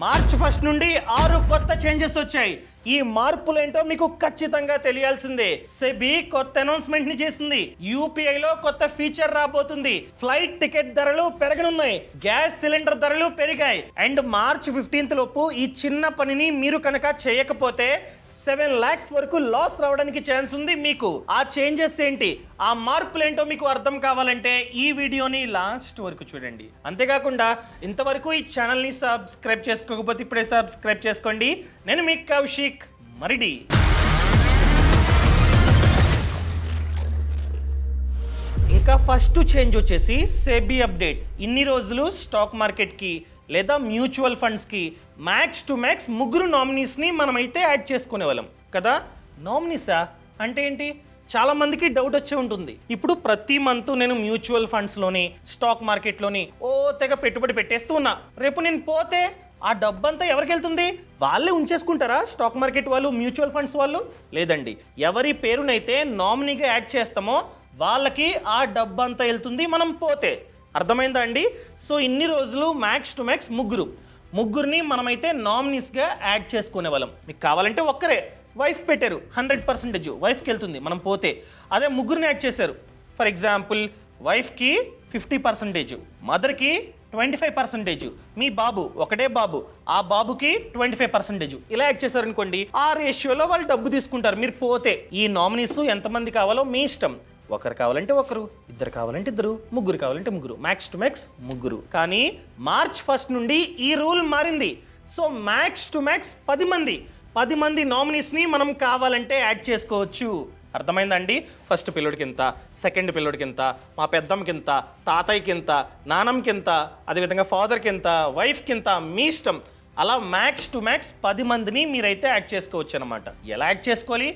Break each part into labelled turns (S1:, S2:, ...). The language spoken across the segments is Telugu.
S1: మార్చ్ 1 నుండి 6 కొత్త చేంజెస్ వచ్చాయి. ఈ మార్పులేంటో మీకు ఖచ్చితంగా తెలియాల్సిందే. సెబీ కొత్త అనౌన్స్మెంట్ ని చేసింది. యూపీఐ లో కొత్త ఫీచర్ రాబోతుంది. ఫ్లైట్ టికెట్ ధరలు పెరగనున్నాయి. గ్యాస్ సిలిండర్ ధరలు పెరిగాయి. అండ్ మార్చ్ 15 లోపు ఈ చిన్న పనిని మీరు కనుక చేయకపోతే 7 lakhs వరకు లాస్ రావడానికి ఛాన్స్ ఉంది మీకు. ఆ చేంజెస్ ఏంటి, ఆ మార్పులు ఏంటో మీకు అర్థం కావాలంటే ఈ వీడియోని లాస్ట్ వరకు చూడండి. అంతేకాకుండా ఇంతవరకు ఈ ఛానల్ని సబ్స్క్రైబ్ చేసుకోకపోతే ఇప్పుడే సబ్స్క్రైబ్ చేసుకోండి. నేను మీ కౌశిక్ మరిడి. ఇంకా ఫస్ట్ చేంజ్ వచ్చేసి సెబీ అప్డేట్. ఇన్ని రోజులు స్టాక్ మార్కెట్కి లేదా మ్యూచువల్ ఫండ్స్కి మ్యాక్స్ టు మ్యాక్స్ 3 నామినీస్ని మనమైతే యాడ్ చేసుకునే వాళ్ళం కదా. నామినీసా అంటే ఏంటి, చాలా మందికి డౌట్ వచ్చే ఉంటుంది. ఇప్పుడు ప్రతి మంత్ నేను మ్యూచువల్ ఫండ్స్లోని స్టాక్ మార్కెట్లోని తెగ పెట్టుబడి పెట్టేస్తూ ఉన్నా. రేపు నేను పోతే ఆ డబ్బంతా ఎవరికి వెళ్తుంది? వాళ్ళే ఉంచేసుకుంటారా స్టాక్ మార్కెట్ వాళ్ళు, మ్యూచువల్ ఫండ్స్ వాళ్ళు? లేదండి, ఎవరి పేరునైతే నామినీగా యాడ్ చేస్తామో వాళ్ళకి ఆ డబ్బంతా వెళ్తుంది మనం పోతే. అర్థమైందా అండి? సో ఇన్ని రోజులు మ్యాక్స్ టు మ్యాక్స్ ముగ్గురిని మనమైతే నామినీస్గా యాడ్ చేసుకునే వాళ్ళం. మీకు కావాలంటే ఒక్కరే వైఫ్ పెట్టారు, 100% వైఫ్కి వెళ్తుంది మనం పోతే. అదే ముగ్గురిని యాడ్ చేశారు. ఫర్ ఎగ్జాంపుల్ వైఫ్కి 50%, మదర్కి 25%, మీ బాబు ఒకటే బాబు, ఆ బాబుకి 25%, ఇలా యాడ్ చేశారనుకోండి. ఆ రేషియోలో వాళ్ళు డబ్బు తీసుకుంటారు మీరు పోతే. ఈ నామినీస్ ఎంతమంది కావాలో మీ ఇష్టం. ఒకరు కావాలంటే ఒకరు, ఇద్దరు కావాలంటే ఇద్దరు, ముగ్గురు కావాలంటే ముగ్గురు, మ్యాక్స్ టు మ్యాక్స్ ముగ్గురు. కానీ మార్చ్ 1 నుండి ఈ రూల్ మారింది. సో మ్యాక్స్ టు మ్యాక్స్ 10 మంది నామినీస్ని మనం కావాలంటే యాడ్ చేసుకోవచ్చు. అర్థమైందండి? ఫస్ట్ పిల్లోడికి ఇంత, సెకండ్ పిల్లోడికి ఇంత, మా పెద్దమ్మకి ఇంత, తాతయ్యకి ఇంత, నానమ్మకి ఇంత, అదేవిధంగా ఫాదర్కి ఇంత, వైఫ్కి ఇంత, మీ ఇష్టం. అలా మ్యాక్స్ టు మ్యాక్స్ 10 మందిని మీరైతే యాడ్ చేసుకోవచ్చు అనమాట. ఎలా యాడ్ చేసుకోవాలి?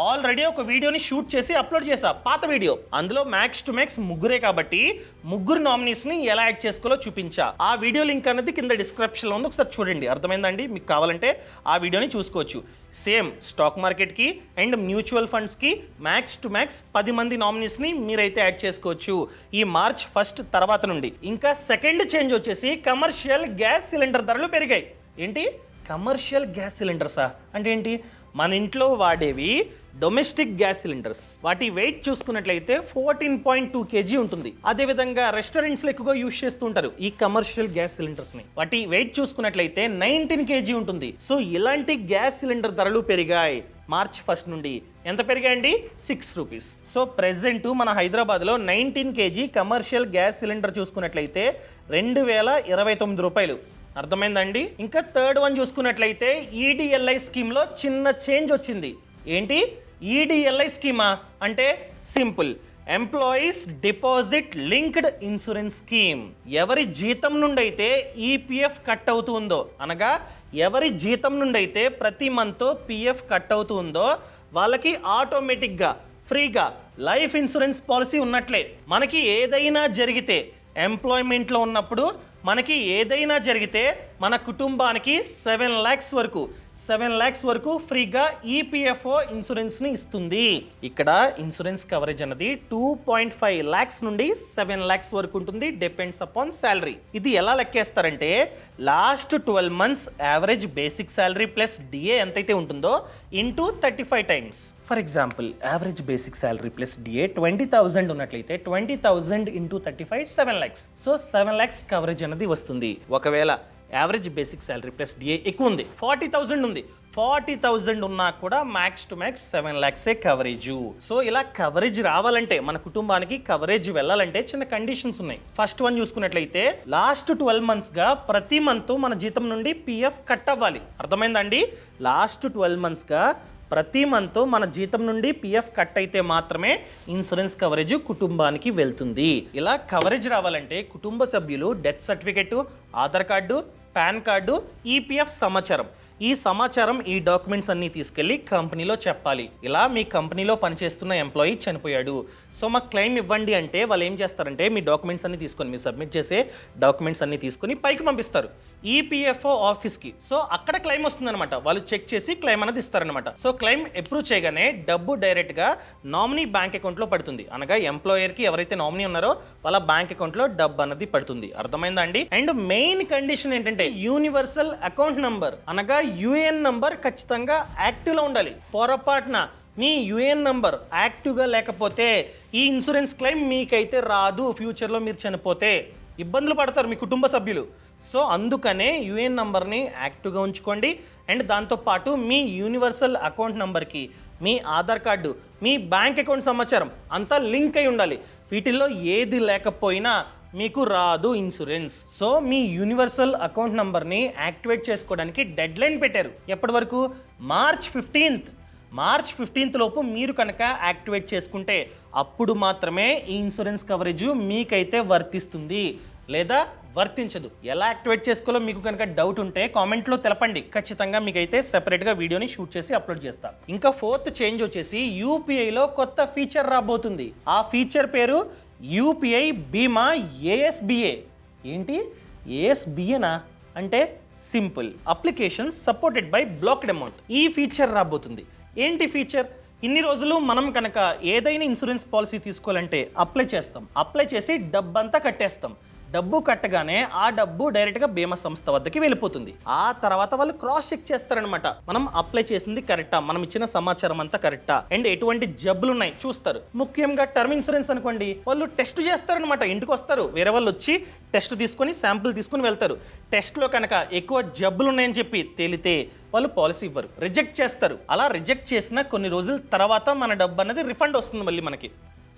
S1: ఆల్రెడీ ఒక వీడియోని షూట్ చేసి అప్లోడ్ చేసా, పాత వీడియో. అందులో మ్యాక్స్ టు మ్యాక్స్ ముగ్గురే కాబట్టి 3 నామినీస్ని ఎలా యాడ్ చేసుకోవాలో చూపించా. ఆ వీడియో లింక్ అనేది కింద డిస్క్రిప్షన్లో ఉంది, ఒకసారి చూడండి. అర్థమైందండి? మీకు కావాలంటే ఆ వీడియోని చూసుకోవచ్చు. సేమ్ స్టాక్ మార్కెట్కి అండ్ మ్యూచువల్ ఫండ్స్కి మ్యాక్స్ టు మ్యాక్స్ 10 మంది నామినీస్ని మీరైతే యాడ్ చేసుకోవచ్చు ఈ మార్చ్ 1 తర్వాత నుండి. ఇంకా సెకండ్ చేంజ్ వచ్చేసి కమర్షియల్ గ్యాస్ సిలిండర్ ధరలు పెరిగాయి. ఏంటి కమర్షియల్ గ్యాస్ సిలిండర్సా అంటే ఏంటి? మన ఇంట్లో వాడేవి డొమెస్టిక్ గ్యాస్ సిలిండర్స్, వాటి వెయిట్ చూసుకున్నట్లయితే 14.2 kg ఉంటుంది. అదేవిధంగా రెస్టారెంట్స్లో ఎక్కువగా యూజ్ చేస్తూ ఉంటారు ఈ కమర్షియల్ గ్యాస్ సిలిండర్స్ని. వాటి వెయిట్ చూసుకున్నట్లయితే 19 kg ఉంటుంది. సో ఇలాంటి గ్యాస్ సిలిండర్ ధరలు పెరిగాయి మార్చ్ 1 నుండి. ఎంత పెరిగాయండి? 6 రూపీస్. సో ప్రెసెంట్ మన హైదరాబాద్లో 19 kg కమర్షియల్ గ్యాస్ సిలిండర్ చూసుకున్నట్లయితే 2029 రూపాయలు. అర్థమైందండి? ఇంకా థర్డ్ వన్ చూసుకున్నట్లయితే ఈడిఎల్ఐ స్కీమ్లో చిన్న చేంజ్ వచ్చింది. ఏంటి ఈడిఎల్ఐ స్కీమా అంటే? Simple, employees deposit linked insurance scheme. ఎవరి జీతం నుండి అయితే ఈపీఎఫ్ కట్ అవుతుందో, అనగా ఎవరి జీతం నుండి అయితే ప్రతి మంత్ పిఎఫ్ కట్ అవుతుందో వాళ్ళకి ఆటోమేటిక్గా ఫ్రీగా లైఫ్ ఇన్సూరెన్స్ పాలసీ ఉన్నట్లే. మనకి ఏదైనా జరిగితే, ఎంప్లాయ్మెంట్లో ఉన్నప్పుడు మనకి ఏదైనా జరిగితే మన కుటుంబానికి 7 lakhs వరకు ఫ్రీగా ఈపీఎఫ్ఓ ఇన్సూరెన్స్ని ఇస్తుంది. ఇక్కడ ఇన్సూరెన్స్ కవరేజ్ అనేది 2.5 lakhs నుండి 7 lakhs వరకు ఉంటుంది, డిపెండ్స్ అపాన్ శాలరీ. ఇది ఎలా లెక్కేస్తారంటే last 12 months average basic salary plus DA ఎంతైతే ఉంటుందో into 35 times. For example average basic salary plus DA 20,000 ఉన్నట్లయితే 20,000 into 35 7 lakhs. So 7 lakhs coverage అనేది వస్తుంది. ఒకవేళ average basic salary plus DA ఎక్కువ ఉంది, 40,000 ఉంది, 40,000 ఉన్నా కూడా max to max 7 lakhs coverage. So ఇలా కవరేజ్ రావాలంటే, మన కుటుంబానికి కవరేజ్ వెళ్ళాలంటే చిన్న కండిషన్స్ ఉన్నాయి. ఫస్ట్ వన్ చూసుకున్నట్లయితే లాస్ట్ 12 months గా ప్రతి మంత్ మన జీతం నుండి పిఎఫ్ కట్ అవ్వాలి. అర్థమైందండి? లాస్ట్ 12 months గా ప్రతి మంత్ మన జీతం నుండి పిఎఫ్ కట్ అయితే మాత్రమే ఇన్సూరెన్స్ కవరేజ్ కుటుంబానికి వెళ్తుంది. ఇలా కవరేజ్ రావాలంటే కుటుంబ సభ్యులు death certificate, Aadhaar card, pan card, EPF సమాచారం, ఈ సమాచారం, ఈ డాక్యుమెంట్స్ అన్నీ తీసుకెళ్ళి కంపెనీలో చెప్పాలి. ఇలా మీ కంపెనీలో పనిచేస్తున్న ఎంప్లాయీ చనిపోయాడు, సో మాకు క్లెయిమ్ ఇవ్వండి అంటే వాళ్ళు ఏం చేస్తారంటే మీ డాక్యుమెంట్స్ అన్నీ తీసుకొని, మీరు సబ్మిట్ చేసే డాక్యుమెంట్స్ అన్నీ తీసుకొని పైకి పంపిస్తారు. ఈపీఎఫ్ఓ ఆఫీస్కి. సో అక్కడ క్లెయిమ్ వస్తుందన్నమాట. వాళ్ళు చెక్ చేసి క్లెయిమ్ అనేది ఇస్తారనమాట. సో క్లెయిమ్ అప్రూవ్ చేయగానే డబ్బు డైరెక్ట్గా నామినీ బ్యాంక్ అకౌంట్లో పడుతుంది. అనగా ఎంప్లాయర్కి ఎవరైతే నామినీ ఉన్నారో వాళ్ళ బ్యాంక్ అకౌంట్లో డబ్బు అనేది పడుతుంది. అర్థమైందా అండి? అండ్ మెయిన్ కండిషన్ ఏంటంటే యూనివర్సల్ అకౌంట్ నంబర్ అనగా యుఏఎన్ నంబర్ ఖచ్చితంగా యాక్టివ్లో ఉండాలి. పొరపాటున మీ యుఏఎన్ నంబర్ యాక్టివ్గా లేకపోతే ఈ ఇన్సూరెన్స్ క్లెయిమ్ మీకైతే రాదు. ఫ్యూచర్లో మీరు చనిపోతే ఇబ్బందులు పడతారు మీ కుటుంబ సభ్యులు. సో అందుకనే యుఏఎన్ నంబర్ని యాక్టివ్గా ఉంచుకోండి. అండ్ దాంతోపాటు మీ యూనివర్సల్ అకౌంట్ నంబర్కి మీ ఆధార్ కార్డు, మీ బ్యాంక్ అకౌంట్ సమాచారం అంతా లింక్ అయి ఉండాలి. వీటిల్లో ఏది లేకపోయినా మీకు రాదు ఇన్సూరెన్స్. సో మీ యూనివర్సల్ అకౌంట్ నంబర్ని యాక్టివేట్ చేసుకోవడానికి డెడ్ లైన్ పెట్టారు. ఎప్పటి వరకు? మార్చ్ 15th లోపు మీరు కనుక యాక్టివేట్ చేసుకుంటే అప్పుడు మాత్రమే ఈ ఇన్సూరెన్స్ కవరేజ్ మీకైతే వర్తిస్తుంది, లేదా వర్తించదు. ఎలా యాక్టివేట్ చేసుకోవాలో మీకు కనుక డౌట్ ఉంటే కామెంట్లో తెలపండి. ఖచ్చితంగా మీకైతే సెపరేట్గా వీడియోని షూట్ చేసి అప్లోడ్ చేస్తాం. ఇంకా 4th చేంజ్ వచ్చేసి యూపీఐలో కొత్త ఫీచర్ రాబోతుంది. ఆ ఫీచర్ పేరు యూపీఐ బీమా ఏఎస్బిఏ. ఏంటి ఏఎస్బిఏనా అంటే? Simple application supported by blocked amount. ఈ ఫీచర్ రాబోతుంది. ఏంటి ఫీచర్? ఇన్ని రోజులు మనం కనుక ఏదైనా ఇన్సూరెన్స్ పాలసీ తీసుకోవాలంటే అప్లై చేస్తాం. అప్లై చేసి డబ్బంతా కట్టేస్తాం. డబ్బు కట్టగానే ఆ డబ్బు డైరెక్ట్గా బీమా సంస్థ వద్దకి వెళ్ళిపోతుంది. ఆ తర్వాత వాళ్ళు క్రాస్ చెక్ చేస్తారనమాట. మనం అప్లై చేసింది కరెక్టా, మనం ఇచ్చిన సమాచారం అంతా కరెక్టా, అండ్ ఎటువంటి జబ్బులు ఉన్నాయి చూస్తారు. ముఖ్యంగా టర్మ్ ఇన్సూరెన్స్ అనుకోండి, వాళ్ళు టెస్ట్ చేస్తారనమాట. ఇంటికి వస్తారు, వేరే వాళ్ళు వచ్చి టెస్ట్ తీసుకొని శాంపుల్ తీసుకొని వెళ్తారు. టెస్ట్లో కనుక ఎక్కువ జబ్బులు ఉన్నాయని చెప్పి తేలితే వాళ్ళు పాలసీ ఇవ్వరు, రిజెక్ట్ చేస్తారు. అలా రిజెక్ట్ చేసిన కొన్ని రోజుల తర్వాత మన డబ్బు అనేది రిఫండ్ వస్తుంది మళ్ళీ మనకి.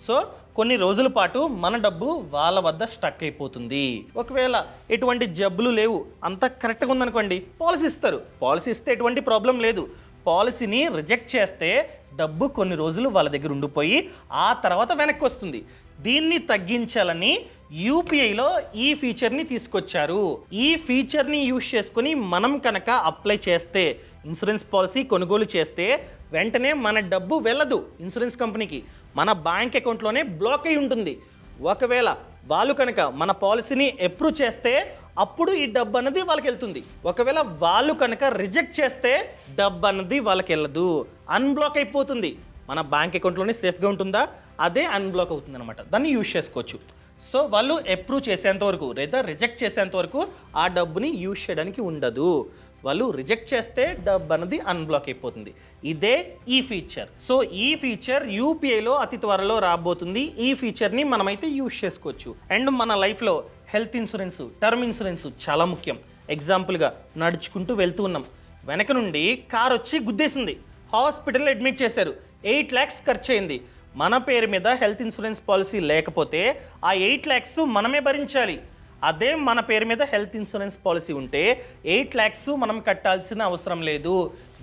S1: సో కొన్ని రోజుల పాటు మన డబ్బు వాళ్ళ వద్ద స్టక్ అయిపోతుంది. ఒకవేళ ఎటువంటి జబ్బులు లేవు, అంతా కరెక్ట్గా ఉందనుకోండి, పాలసీ ఇస్తారు. పాలసీ ఇస్తే ఎటువంటి ప్రాబ్లం లేదు. పాలసీని రిజెక్ట్ చేస్తే డబ్బు కొన్ని రోజులు వాళ్ళ దగ్గర ఉండిపోయి ఆ తర్వాత వెనక్కి వస్తుంది. దీన్ని తగ్గించాలని యూపీఐలో ఈ ఫీచర్ని తీసుకొచ్చారు. ఈ ఫీచర్ని యూజ్ చేసుకుని మనం కనుక అప్లై చేస్తే, ఇన్సూరెన్స్ పాలసీ కొనుగోలు చేస్తే వెంటనే మన డబ్బు వెళ్ళదు ఇన్సూరెన్స్ కంపెనీకి, మన బ్యాంక్ అకౌంట్లోనే బ్లాక్ అయి ఉంటుంది. ఒకవేళ వాళ్ళు కనుక మన పాలసీని అప్రూవ్ చేస్తే అప్పుడు ఈ డబ్బు అన్నది వాళ్ళకి వెళ్తుంది. ఒకవేళ వాళ్ళు కనుక రిజెక్ట్ చేస్తే డబ్బు అన్నది వాళ్ళకి వెళ్ళదు, అన్బ్లాక్ అయిపోతుంది. మన బ్యాంక్ అకౌంట్లోనే సేఫ్గా ఉంటుందా, అదే అన్బ్లాక్ అవుతుంది అనమాట. దాన్ని యూజ్ చేసుకోవచ్చు. సో వాళ్ళు అప్రూవ్ చేసేంత వరకు లేదా రిజెక్ట్ చేసేంత వరకు ఆ డబ్బుని యూజ్ చేయడానికి ఉండదు. వాళ్ళు రిజెక్ట్ చేస్తే డబ్బు అనేది అన్బ్లాక్ అయిపోతుంది. ఇదే ఈ ఫీచర్. సో ఈ ఫీచర్ యూపీఐలో అతి త్వరలో రాబోతుంది. ఈ ఫీచర్ని మనమైతే యూజ్ చేసుకోవచ్చు. అండ్ మన లైఫ్లో హెల్త్ ఇన్సూరెన్స్, టర్మ్ ఇన్సూరెన్స్ చాలా ముఖ్యం. ఎగ్జాంపుల్గా నడుచుకుంటూ వెళ్తూ ఉన్నాం, వెనక నుండి కార్ వచ్చి గుద్దేసింది, హాస్పిటల్లో అడ్మిట్ చేశారు, 8 lakhs ఖర్చు అయింది. మన పేరు మీద హెల్త్ ఇన్సూరెన్స్ పాలసీ లేకపోతే ఆ 8 lakhs మనమే భరించాలి. అదే మన పేరు మీద హెల్త్ ఇన్సూరెన్స్ పాలసీ ఉంటే 8 lakhs మనం కట్టాల్సిన అవసరం లేదు,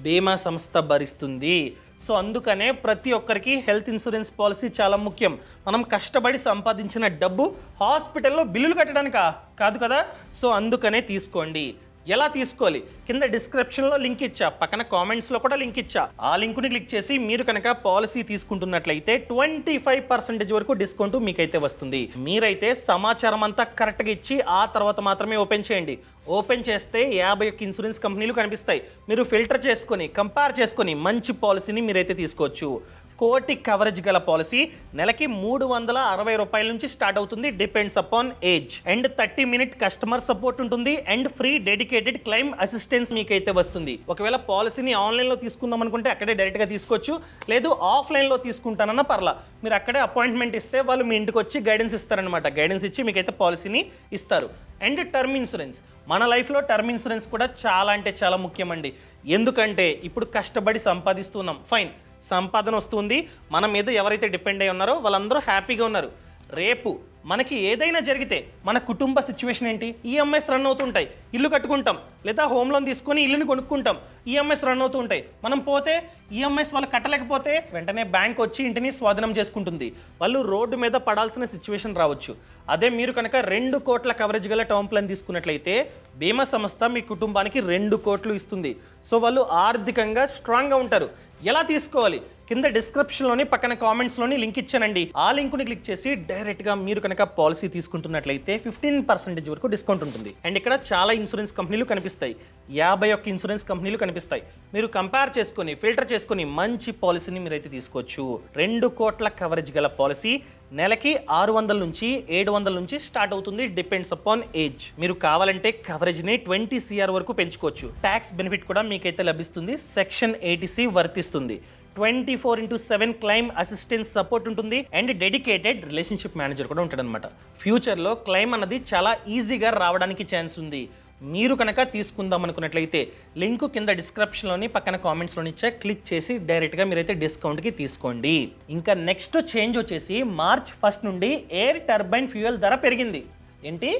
S1: బీమా సంస్థ భరిస్తుంది. సో అందుకనే ప్రతి ఒక్కరికి హెల్త్ ఇన్సూరెన్స్ పాలసీ చాలా ముఖ్యం. మనం కష్టపడి సంపాదించిన డబ్బు హాస్పిటల్లో బిల్లులు కట్టడానికా? కాదు కదా. సో అందుకనే తీసుకోండి. ఎలా తీసుకోవాలి? కింద డిస్క్రిప్షన్లో లింక్ ఇచ్చా, పక్కన కామెంట్స్లో కూడా లింక్ ఇచ్చా. ఆ లింక్ని క్లిక్ చేసి మీరు కనుక పాలసీ తీసుకుంటున్నట్లయితే 25% వరకు డిస్కౌంట్ మీకైతే వస్తుంది. మీరైతే సమాచారం అంతా కరెక్ట్గా ఇచ్చి ఆ తర్వాత మాత్రమే ఓపెన్ చేయండి. ఓపెన్ చేస్తే 51 ఇన్సూరెన్స్ కంపెనీలు కనిపిస్తాయి. మీరు ఫిల్టర్ చేసుకొని కంపేర్ చేసుకొని మంచి పాలసీని మీరైతే తీసుకోవచ్చు. 1 కోటి కవరేజ్ గల పాలసీ నెలకి 360 రూపాయల నుంచి స్టార్ట్ అవుతుంది, depends upon age. And 30-minute customer support ఉంటుంది. And free dedicated claim assistance మీకైతే వస్తుంది. ఒకవేళ పాలసీని ఆన్లైన్లో తీసుకుందాం అనుకుంటే అక్కడే డైరెక్ట్గా తీసుకోవచ్చు, లేదు ఆఫ్లైన్లో తీసుకుంటానన్న పర్లా, మీరు అక్కడే అపాయింట్మెంట్ ఇస్తే వాళ్ళు మీ ఇంటికి వచ్చి గైడెన్స్ ఇస్తారనమాట. గైడెన్స్ ఇచ్చి మీకైతే పాలసీని ఇస్తారు. అండ్ టర్మ్ ఇన్సూరెన్స్, మన లైఫ్లో టర్మ్ ఇన్సూరెన్స్ కూడా చాలా అంటే చాలా ముఖ్యమండి. ఎందుకంటే ఇప్పుడు కష్టపడి సంపాదిస్తున్నాం, ఫైన్, సంపాదన వస్తుంది, మన మీద ఎవరైతే డిపెండ్ అయి ఉన్నారో వాళ్ళందరూ హ్యాపీగా ఉన్నారు. రేపు మనకి ఏదైనా జరిగితే మన కుటుంబ సిచ్యువేషన్ ఏంటి? ఈఎంఐస్ రన్ అవుతుంటాయి, ఇల్లు కట్టుకుంటాం, లేదా హోమ్ లోన్ తీసుకొని ఇల్లుని కొనుక్కుంటాం, ఈఎంఐస్ రన్ అవుతూ ఉంటాయి. మనం పోతే ఈఎంఐస్ వాళ్ళు కట్టలేకపోతే వెంటనే బ్యాంక్ వచ్చి ఇంటిని స్వాధీనం చేసుకుంటుంది, వాళ్ళు రోడ్డు మీద పడాల్సిన సిచ్యువేషన్ రావచ్చు. అదే మీరు కనుక 2 కోట్ల కవరేజ్ గల టర్మ్ ప్లాన్ తీసుకున్నట్లయితే బీమా సంస్థ మీ కుటుంబానికి 2 కోట్లు ఇస్తుంది. సో వాళ్ళు ఆర్థికంగా స్ట్రాంగ్గా ఉంటారు. ఎలా తీసుకోవాలి? కింద డిస్క్రిప్షన్లోని పక్కన కామెంట్స్లోని లింక్ ఇచ్చానండి. ఆ లింక్ని క్లిక్ చేసి డైరెక్ట్గా మీరు కనుక పాలసీ తీసుకుంటున్నట్లయితే 15% వరకు డిస్కౌంట్ ఉంటుంది. అండ్ ఇక్కడ చాలా ఇన్సూరెన్స్ కంపెనీలు కనిపిస్తాయి, 51 ఇన్సూరెన్స్ కంపెనీలు కనిపిస్తాయి. మీరు కంపేర్ చేసుకొని ఫిల్టర్ చేసుకొని మంచి పాలసీని మీరైతే తీసుకోవచ్చు. 2 కోట్ల కవరేజ్ గల పాలసీ నెలకి 600 నుంచి 700 నుంచి స్టార్ట్ అవుతుంది, డిపెండ్స్ అపాన్ ఏజ్. మీరు కావాలంటే కవరేజ్ని 20 CR వరకు పెంచుకోవచ్చు. ట్యాక్స్ బెనిఫిట్ కూడా మీకైతే లభిస్తుంది. సెక్షన్ 80C వర్తిస్తుంది. 24/7 క్లైమ్ అసిస్టెన్స్ సపోర్ట్ ఉంటుంది అండ్ డెడికేటెడ్ రిలేషన్షిప్ మేనేజర్ కూడా ఉంటాడనమాట. ఫ్యూచర్లో క్లైమ్ అన్నది చాలా ఈజీగా రావడానికి ఛాన్స్ ఉంది. మీరు కనుక తీసుకుందాం అనుకున్నట్లయితే లింక్ కింద డిస్క్రిప్షన్లోని పక్కన కామెంట్స్లోని ఇచ్చా, క్లిక్ చేసి డైరెక్ట్గా మీరైతే డిస్కౌంట్కి తీసుకోండి. ఇంకా నెక్స్ట్ చేంజ్ వచ్చేసి మార్చ్ 1 నుండి ఎయిర్ టర్బైన్ ఫ్యూయల్ ధర పెరిగింది. ఏంటి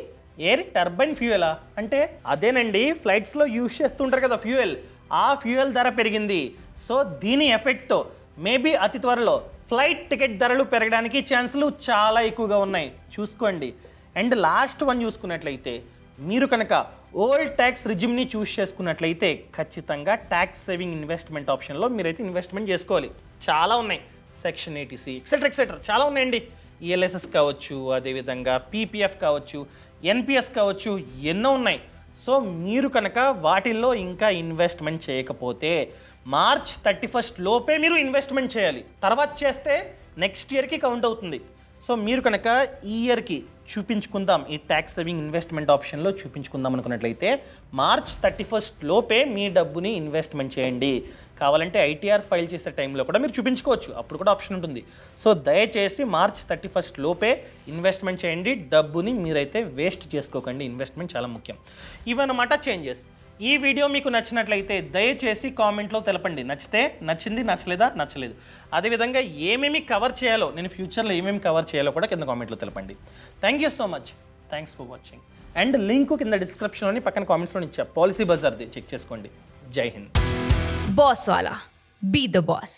S1: ఎయిర్ టర్బైన్ ఫ్యూయలా అంటే? అదేనండి, ఫ్లైట్స్లో యూజ్ చేస్తుంటారు కదా ఫ్యూయల్, ఆ ఫ్యూయల్ ధర పెరిగింది. సో దీని ఎఫెక్ట్తో మేబీ అతి త్వరలో ఫ్లైట్ టికెట్ ధరలు పెరగడానికి ఛాన్సులు చాలా ఎక్కువగా ఉన్నాయి, చూసుకోండి. అండ్ లాస్ట్ వన్ చూసుకున్నట్లయితే మీరు కనుక ఓల్డ్ ట్యాక్స్ రిజిమ్ని చూస్ చేసుకున్నట్లయితే ఖచ్చితంగా ట్యాక్స్ సేవింగ్ ఇన్వెస్ట్మెంట్ ఆప్షన్లో మీరైతే ఇన్వెస్ట్మెంట్ చేసుకోవాలి. చాలా ఉన్నాయి, సెక్షన్ 80C ఎక్సెట్రా చాలా ఉన్నాయండి. ELSS కావచ్చు, అదేవిధంగా PPF కావచ్చు, NPS కావచ్చు, ఎన్నో ఉన్నాయి. సో మీరు కనుక వాటిల్లో ఇంకా ఇన్వెస్ట్మెంట్ చేయకపోతే మార్చ్ 31 లోపే మీరు ఇన్వెస్ట్మెంట్ చేయాలి. తర్వాత చేస్తే నెక్స్ట్ ఇయర్కి కౌంట్ అవుతుంది. సో మీరు కనుక ఈ ఇయర్కి చూపించుకుందాం, ఈ ట్యాక్స్ సేవింగ్ ఇన్వెస్ట్మెంట్ ఆప్షన్లో చూపించుకుందాం అనుకున్నట్లయితే మార్చ్ 31 లోపే మీ డబ్బుని ఇన్వెస్ట్మెంట్ చేయండి. కావాలంటే ITR ఫైల్ చేసే టైంలో కూడా మీరు చూపించుకోవచ్చు, అప్పుడు కూడా ఆప్షన్ ఉంటుంది. సో దయచేసి మార్చ్ 31 లోపే ఇన్వెస్ట్మెంట్ చేయండి. డబ్బుని మీరైతే వేస్ట్ చేసుకోకండి, ఇన్వెస్ట్మెంట్ చాలా ముఖ్యం. ఇవన్నమాట చేంజెస్. ఈ వీడియో మీకు నచ్చినట్లయితే దయచేసి కామెంట్లో తెలపండి. నచ్చితే నచ్చింది, నచ్చలేదు. అదేవిధంగా ఏమేమి కవర్ చేయాలో, నేను ఫ్యూచర్లో ఏమేమి కవర్ చేయాలో కూడా కింద కామెంట్లో తెలపండి. Thank you so much, thanks for watching. And link కింద డిస్క్రిప్షన్లోని పక్కన కామెంట్స్లో ఇచ్చా, పాలసీ బజార్ది చెక్ చేసుకోండి. జై Hind.
S2: Boss Wala. Be the boss.